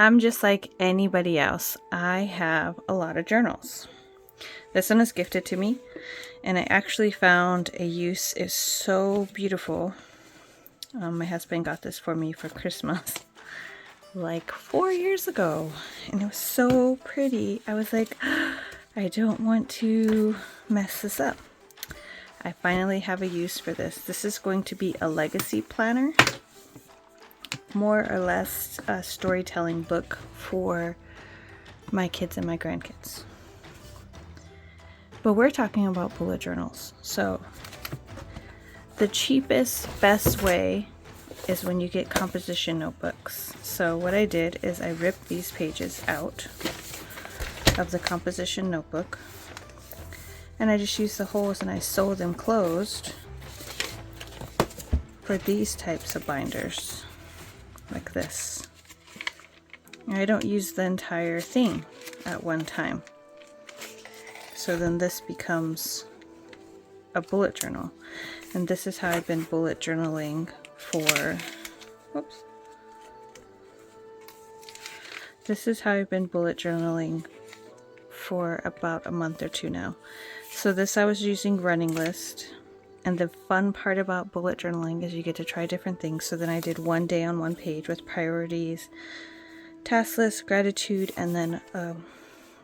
I'm just like anybody else. I have a lot of journals. This one was gifted to me, and I actually found a use. It's so beautiful. My husband got this for me for Christmas like 4 years ago, and it was so pretty. I was like, I don't want to mess this up. I finally have a use for this. This is going to be a legacy planner, more or less a storytelling book for my kids and my grandkids. But we're talking about bullet journals. So the cheapest, best way is when you get composition notebooks. So what I did is I ripped these pages out of the composition notebook, and I just used the holes and I sewed them closed for these types of binders, like this. And I don't use the entire thing at one time. So then this becomes a bullet journal. And this is how I've been bullet journaling for, whoops. This is how I've been bullet journaling for about a month or two now. So this I was using Running List. And the fun part about bullet journaling is you get to try different things. So then I did one day on one page with priorities, task list, gratitude, and then a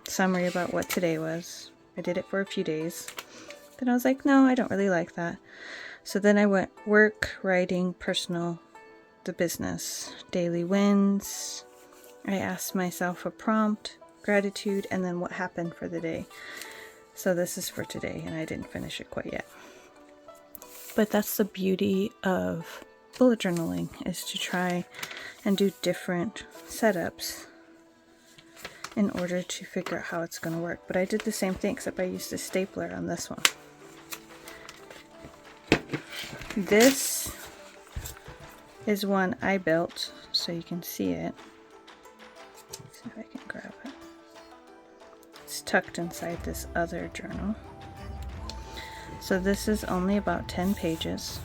summary about what today was. I did it for a few days. Then I was like, no, I don't really like that. So then I went work, writing, personal, the business, daily wins. I asked myself a prompt, gratitude, and then what happened for the day. So this is for today, and I didn't finish it quite yet. But that's the beauty of bullet journaling, is to try and do different setups in order to figure out how it's going to work. But I did the same thing, except I used a stapler on this one. This is one I built, so you can see it. Let's see if I can grab it. It's tucked inside this other journal. So this is only about 10 pages.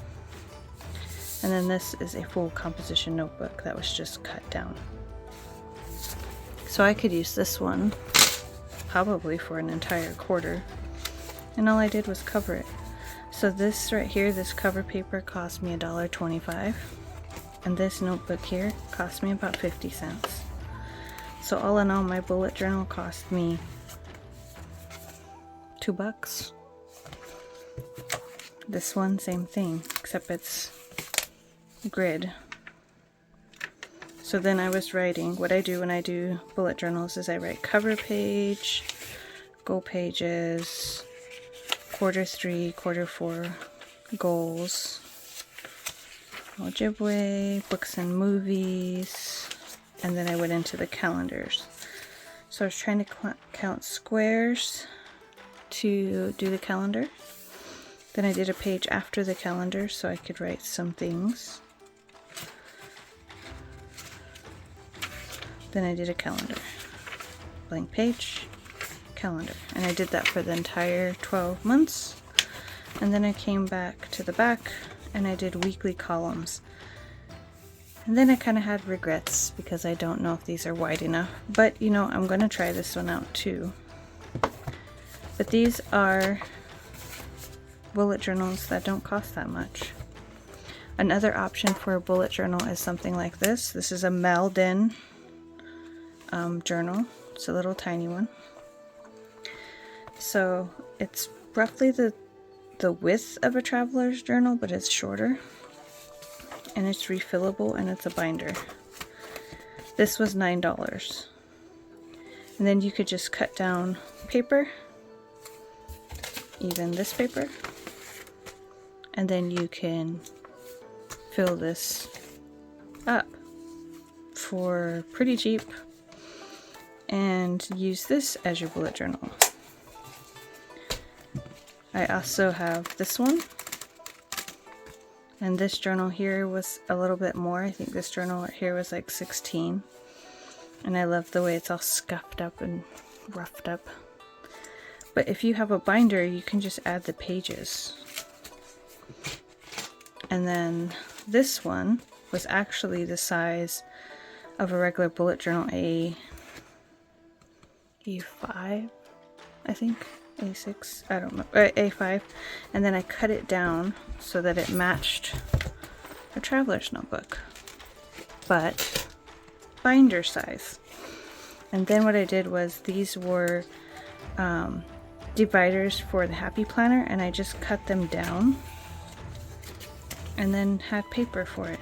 And then this is a full composition notebook that was just cut down. So I could use this one probably for an entire quarter. And all I did was cover it. So this right here, this cover paper cost me $1.25. And this notebook here cost me about 50 cents. So all in all, my bullet journal cost me $2. This one, same thing, except it's grid. So then I was writing, what I do when I do bullet journals is I write cover page, goal pages, quarter 3, quarter 4 goals, Ojibwe, books and movies, and then I went into the calendars. So I was trying to count squares to do the calendar. Then I did a page after the calendar so I could write some things. Then I did a calendar. Blank page, calendar. And I did that for the entire 12 months. And then I came back to the back and I did weekly columns. And then I kind of had regrets because I don't know if these are wide enough. But you know, I'm going to try this one out too. But these are bullet journals that don't cost that much. Another option for a bullet journal is something like this. This is a Malden journal. It's a little tiny one. So it's roughly the width of a traveler's journal, but it's shorter. And it's refillable and it's a binder. This was $9. And then you could just cut down paper, even this paper, and then you can fill this up for pretty cheap and use this as your bullet journal. I also have this one, and this journal here was a little bit more. I think this journal right here was like 16, and I love the way it's all scuffed up and roughed up. But if you have a binder, you can just add the pages. And then this one was actually the size of a regular bullet journal, A5, I think, A6, I don't know, A5, and then I cut it down so that it matched a traveler's notebook, but binder size. And then what I did was, these were dividers for the Happy Planner, and I just cut them down and then had paper for it.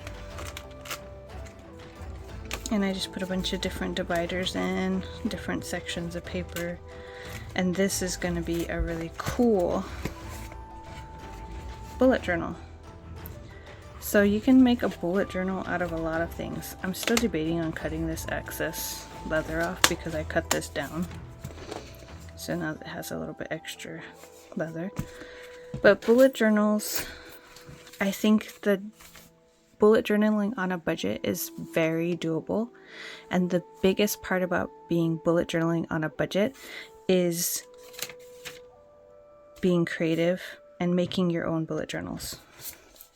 And I just put a bunch of different dividers in, different sections of paper. And this is going to be a really cool bullet journal. So you can make a bullet journal out of a lot of things. I'm still debating on cutting this excess leather off because I cut this down. So now it has a little bit extra leather. But bullet journals, I think the bullet journaling on a budget is very doable. And the biggest part about being bullet journaling on a budget is being creative and making your own bullet journals.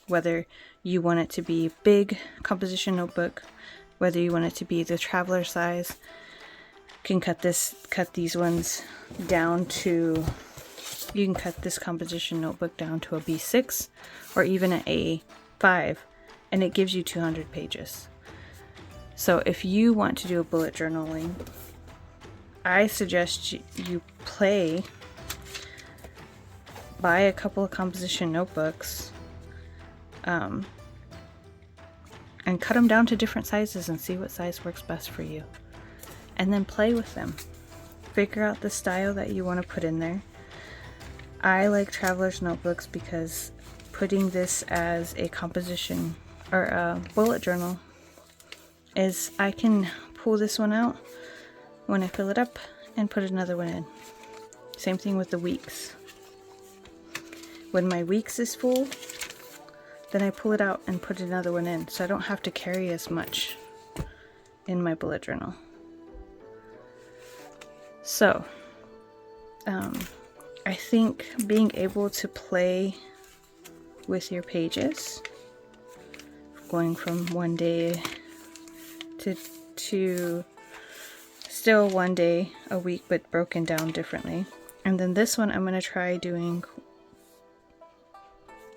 Whether you want it to be big composition notebook, whether you want it to be the traveler size, you can cut these ones down to, you can cut this composition notebook down to a B6 or even an A5, and it gives you 200 pages. So if you want to do a bullet journaling, I suggest you buy a couple of composition notebooks, and cut them down to different sizes and see what size works best for you. And then play with them. Figure out the style that you want to put in there. I like traveler's notebooks because putting this as a composition or a bullet journal is, I can pull this one out when I fill it up and put another one in. Same thing with the weeks. When my weeks is full, then I pull it out and put another one in, so I don't have to carry as much in my bullet journal. So, I think being able to play with your pages, going from one day to still one day a week, but broken down differently. And then this one I'm going to try doing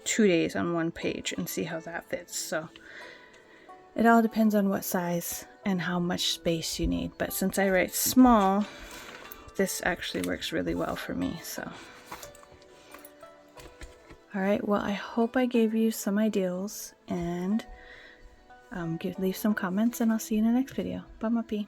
2 days on one page and see how that fits. So it all depends on what size and how much space you need. But since I write small, this actually works really well for me. So, all right, well, I hope I gave you some ideas, and leave some comments, and I'll see you in the next video. Bye, Muppy.